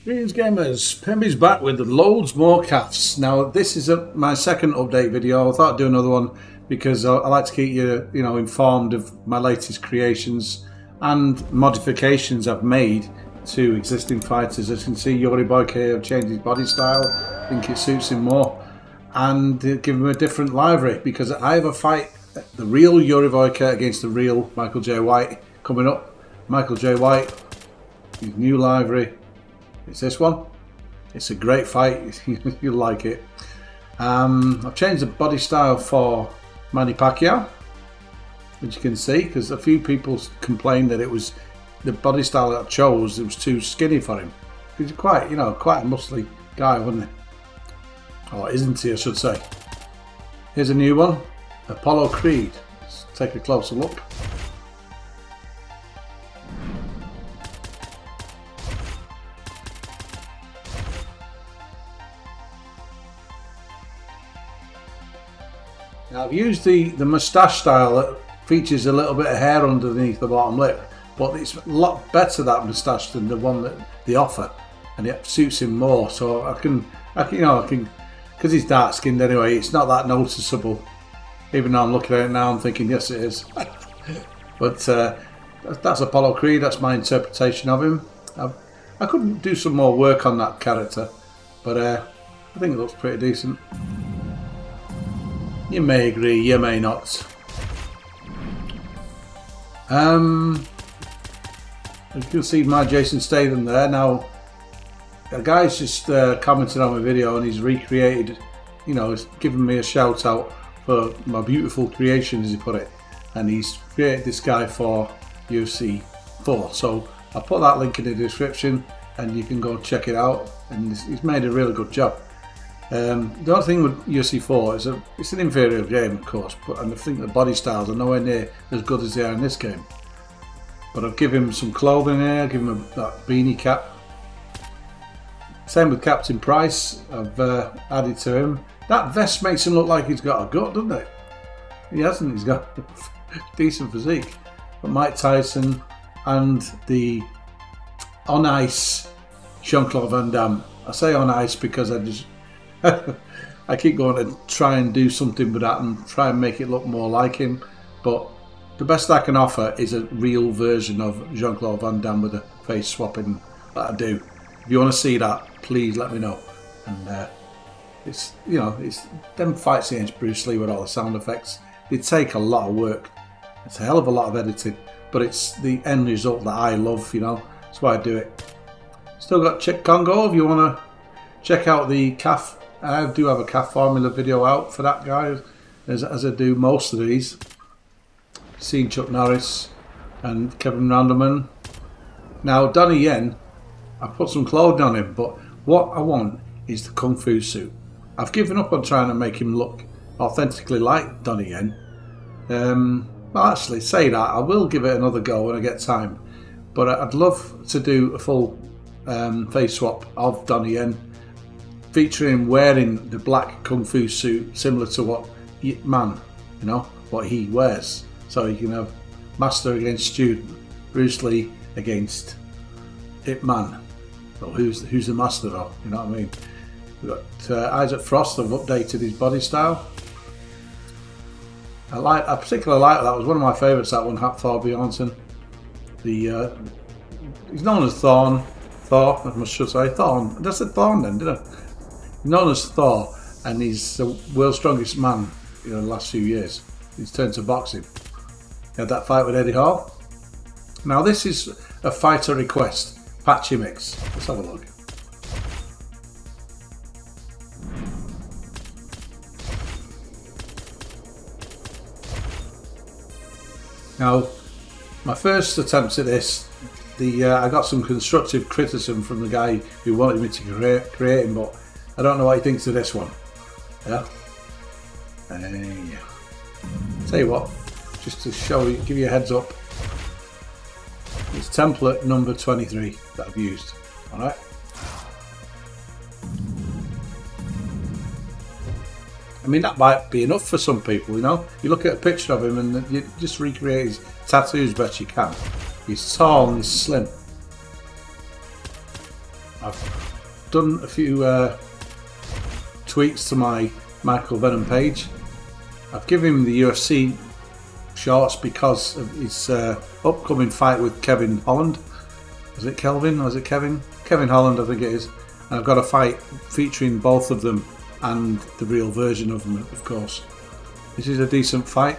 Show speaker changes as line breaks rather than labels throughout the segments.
Greetings gamers, PEMBY'S back with loads more CAFs. Now this is my second update video. I thought I'd do another one because I like to keep you, informed of my latest creations and modifications I've made to existing fighters. As you can see, Yuri Boyke have changed his body style. I think it suits him more, and give him a different livery because I have a fight, the real Yuri Boyke against the real Michael J. White coming up. Michael J. White, his new livery. It's this one. It's a great fight. You'll like it. I've changed the body style for Manny Pacquiao, which you can see, because a few people complained that it was the body style that I chose. It was too skinny for him. He's quite, quite a muscly guy, wasn't he? Or isn't he, I should say. Here's a new one, Apollo Creed. Let's take a closer look. Now, I've used the moustache style that features a little bit of hair underneath the bottom lip, but it's a lot better, that moustache, than the one that they offer, and it suits him more. So I can, because he's dark skinned anyway, it's not that noticeable. Even though I'm looking at it now, I'm thinking, yes, it is. But that's Apollo Creed. That's my interpretation of him. I couldn't do some more work on that character, but I think it looks pretty decent. You may agree, you may not. You can see my Jason Statham there. Now, a guy's just commented on my video and he's recreated, he's given me a shout out for my beautiful creation, as he put it. And he's created this guy for UFC 4. So I'll put that link in the description and you can go check it out. And he's made a really good job. The only thing with UFC 4 is it's an inferior game, of course, and I think the body styles are nowhere near as good as they are in this game. But I've given him some clothing here, given him that beanie cap. Same with Captain Price, I've added to him. That vest makes him look like he's got a gut, doesn't it? He hasn't, he's got a decent physique. But Mike Tyson and the on ice Jean-Claude Van Damme. I say on ice because I keep going to try and do something with that and try and make it look more like him, but the best I can offer is a real version of Jean-Claude Van Damme with the face swapping that I do. If you want to see that, please let me know. And it's them fights against Bruce Lee with all the sound effects. They take a lot of work. It's a hell of a lot of editing, but it's the end result that I love. That's why I do it. Still got Chick Congo. If you want to check out the CAF. I do have a CAF formula video out for that guy, as I do most of these. Seen Chuck Norris and Kevin Randleman. Now Donnie Yen, I put some clothing on him, but what I want is the Kung Fu suit. I've given up on trying to make him look authentically like Donnie Yen. Well, actually, say that, I will give it another go when I get time. But I'd love to do a full face swap of Donnie Yen, featuring him wearing the black Kung Fu suit, similar to what Ip Man, what he wears. So you can have master against student, Bruce Lee against Ip Man. So who's the master though? You know what I mean? We've got Isaac Frost. Have updated his body style. I particularly like that. It was one of my favourites. That one, Thor Bjornsson. He's known as Thor. I should say Thorn. That's a Thorn then, did I? Known as Thor, and he's the world's strongest man in the last few years. He's turned to boxing. He had that fight with Eddie Hall. Now this is a fighter request, patchy mix. Let's have a look. Now, my first attempt at this, I got some constructive criticism from the guy who wanted me to create him, but I don't know what he thinks of this one. Yeah. Tell you what, just to show you, give you a heads up. It's template number 23 that I've used. All right. I mean, that might be enough for some people. You look at a picture of him and you just recreate his tattoos best you can. He's tall and he's slim. I've done a few tweaks to my Michael Venom page. I've given him the UFC shorts because of his upcoming fight with Kevin Holland. Is it Kelvin or is it Kevin? Kevin Holland, I think it is. And I've got a fight featuring both of them and the real version of them, of course. This is a decent fight.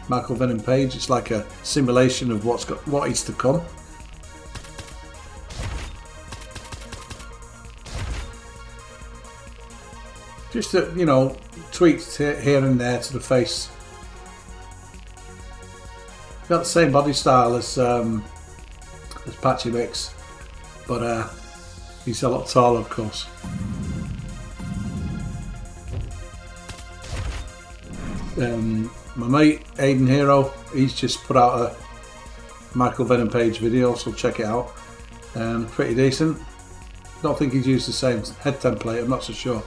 Michael Venom page. It's like a simulation of what is to come. Just you know, tweaks here and there to the face. Got the same body style as Patchy Mix, but he's a lot taller, of course. My mate Aiden Hero, he's just put out a Michael Venom page video, so check it out. Pretty decent. Don't think he's used the same head template, I'm not so sure,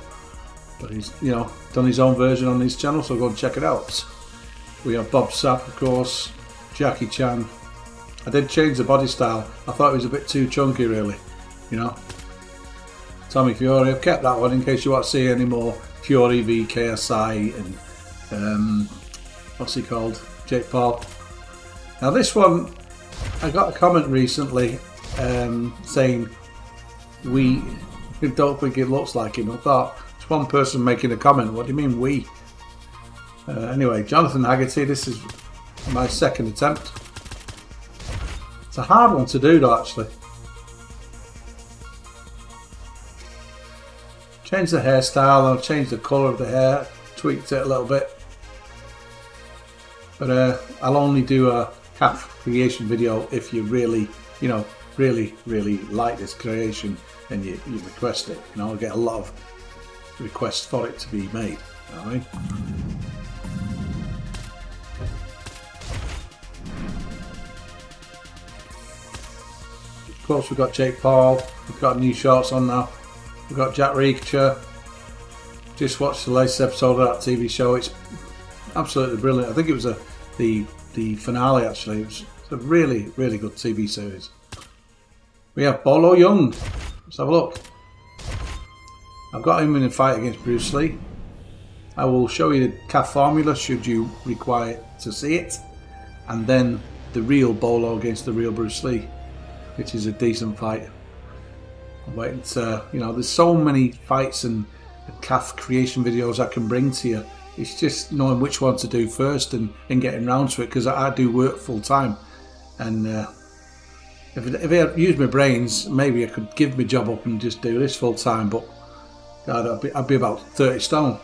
but he's, you know, done his own version on his channel, so go and check it out. We have Bob Sapp, of course, Jackie Chan. I did change the body style. I thought it was a bit too chunky, really, you know. Tommy Fury, I've kept that one in case you want to see any more Fury v KSI and what's he called? Jake Paul. Now this one, I got a comment recently saying we don't think it looks like him. I thought, it's one person making a comment. What do you mean we? Anyway, Jonathan Haggerty, this is my second attempt. It's a hard one to do though, actually. Changed the hairstyle, I've changed the colour of the hair, tweaked it a little bit. But I'll only do a CAF creation video if you really, you know, really like this creation and you request it. You know, I'll get a lot of requests for it to be made. You know what I mean? Of course, we've got Jake Paul. We've got new shorts on now. We've got Jack Reacher. Just watched the latest episode of that TV show. It's absolutely brilliant. I think it was the finale, actually. It was a really good TV series. We have Bolo Young. Let's have a look. I've got him in a fight against Bruce Lee. I will show you the CAF formula should you require to see it, and then the real Bolo against the real Bruce Lee, which is a decent fight. I'm waiting to, you know, there's so many fights and CAF creation videos I can bring to you. It's just knowing which one to do first and getting round to it, because I do work full time, and if I used my brains, maybe I could give my job up and just do this full time, but God, I'd be about 30 stone.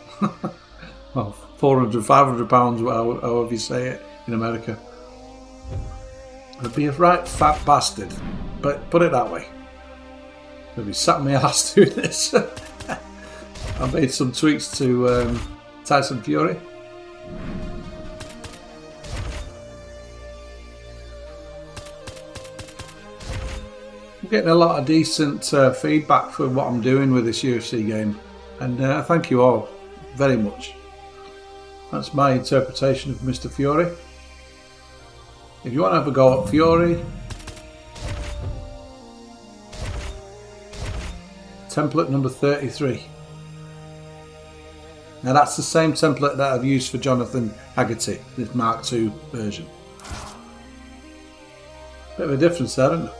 Well, 400, 500 pounds, however you say it in America. I'd be a right fat bastard, but put it that way. I'd be sat in my ass doing this. I made some tweaks to Tyson Fury. I'm getting a lot of decent feedback for what I'm doing with this UFC game, and thank you all very much. That's my interpretation of Mr. Fury. If you want to have a go at Fury, template number 33. Now that's the same template that I've used for Jonathan Haggerty, this Mark II version. Bit of a difference there, isn't there?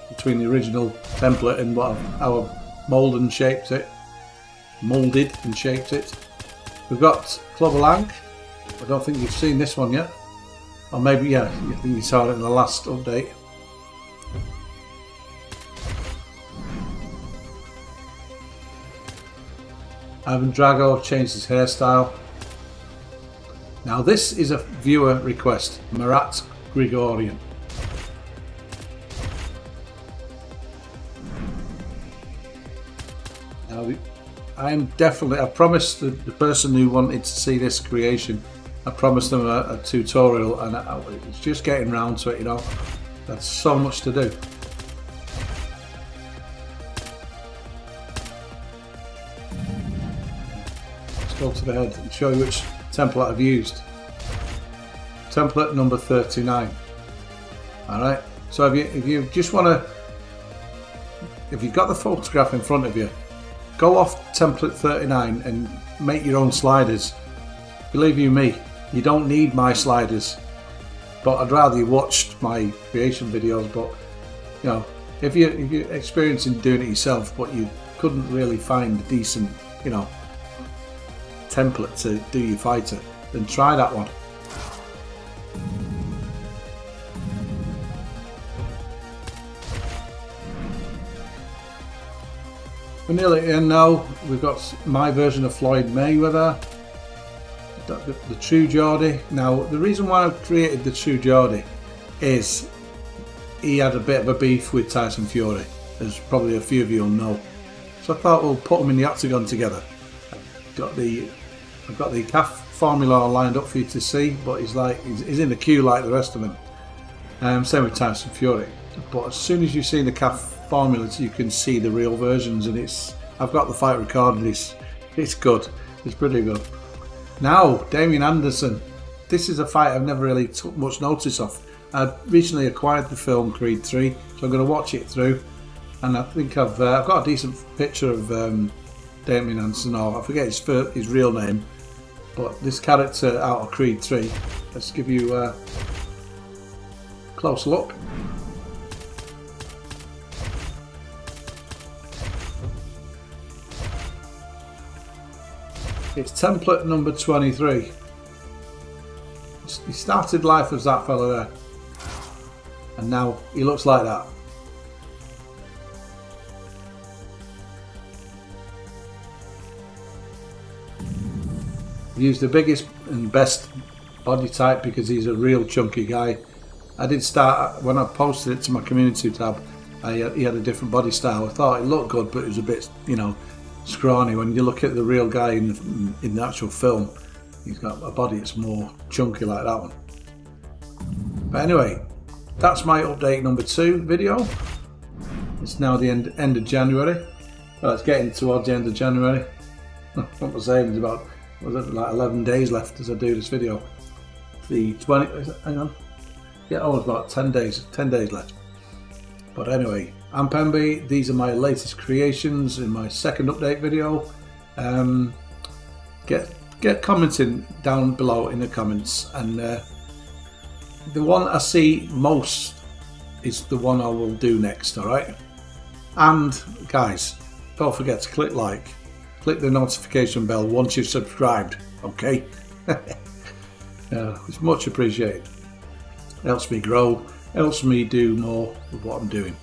Between the original template and how I've moulded and shaped it. We've got Clubber Lang. I don't think you've seen this one yet. Or maybe, yeah, I think you saw it in the last update. Ivan Drago changed his hairstyle. Now this is a viewer request, Marat Grigorian. Now I promised the person who wanted to see this creation, I promised them a tutorial, and it's just getting round to it, you know. That's so much to do. Go to the head and show you which template I've used. Template number 39. Alright, So if you just want to, if you've got the photograph in front of you, go off template 39 and make your own sliders. Believe you me, you don't need my sliders, but I'd rather you watched my creation videos. But you know, if you're experiencing doing it yourself but you couldn't really find a decent, you know, template to do your fighter, then try that one. We're nearly in now. We've got my version of Floyd Mayweather, the True Geordie. Now, the reason why I created the True Geordie is he had a bit of a beef with Tyson Fury, as probably a few of you will know. So I thought we'll put them in the octagon together. I've got the CAF formula lined up for you to see, but he's in the queue like the rest of them. Same with Tyson Fury. But as soon as you see the CAF formulas, you can see the real versions, and I've got the fight recorded. It's good. It's pretty good. Now, Damien Anderson. This is a fight I've never really took much notice of. I recently acquired the film Creed 3, so I'm going to watch it through, and I think I've got a decent picture of Damien Anderson, or I forget his real name, but this character out of Creed 3. Let's give you a close look. It's template number 23. He started life as that fella there, and now he looks like that. He used the biggest and best body type because he's a real chunky guy. I did start, when I posted it to my community tab, he had a different body style. I thought it looked good, but it was a bit, you know, scrawny. When you look at the real guy in the actual film, he's got a body that's more chunky like that one. But anyway, that's my update number 2 video. It's now the end of January. Well, it's getting towards the end of January. What was I saying? There's about, was it like 11 days left as I do this video. The 20, hang on. Yeah, oh, it's about 10 days left. But anyway, I'm Pemby. These are my latest creations in my second update video. Get commenting down below in the comments, and the one I see most is the one I will do next. All right, and guys, don't forget to click like, click the notification bell once you've subscribed. Okay, it's much appreciated. Helps me grow, helps me do more with what I'm doing.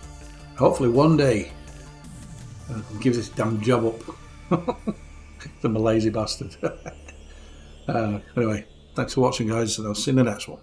Hopefully one day I can give this damn job up. I'm a lazy bastard. Anyway, thanks for watching guys, and I'll see you in the next one.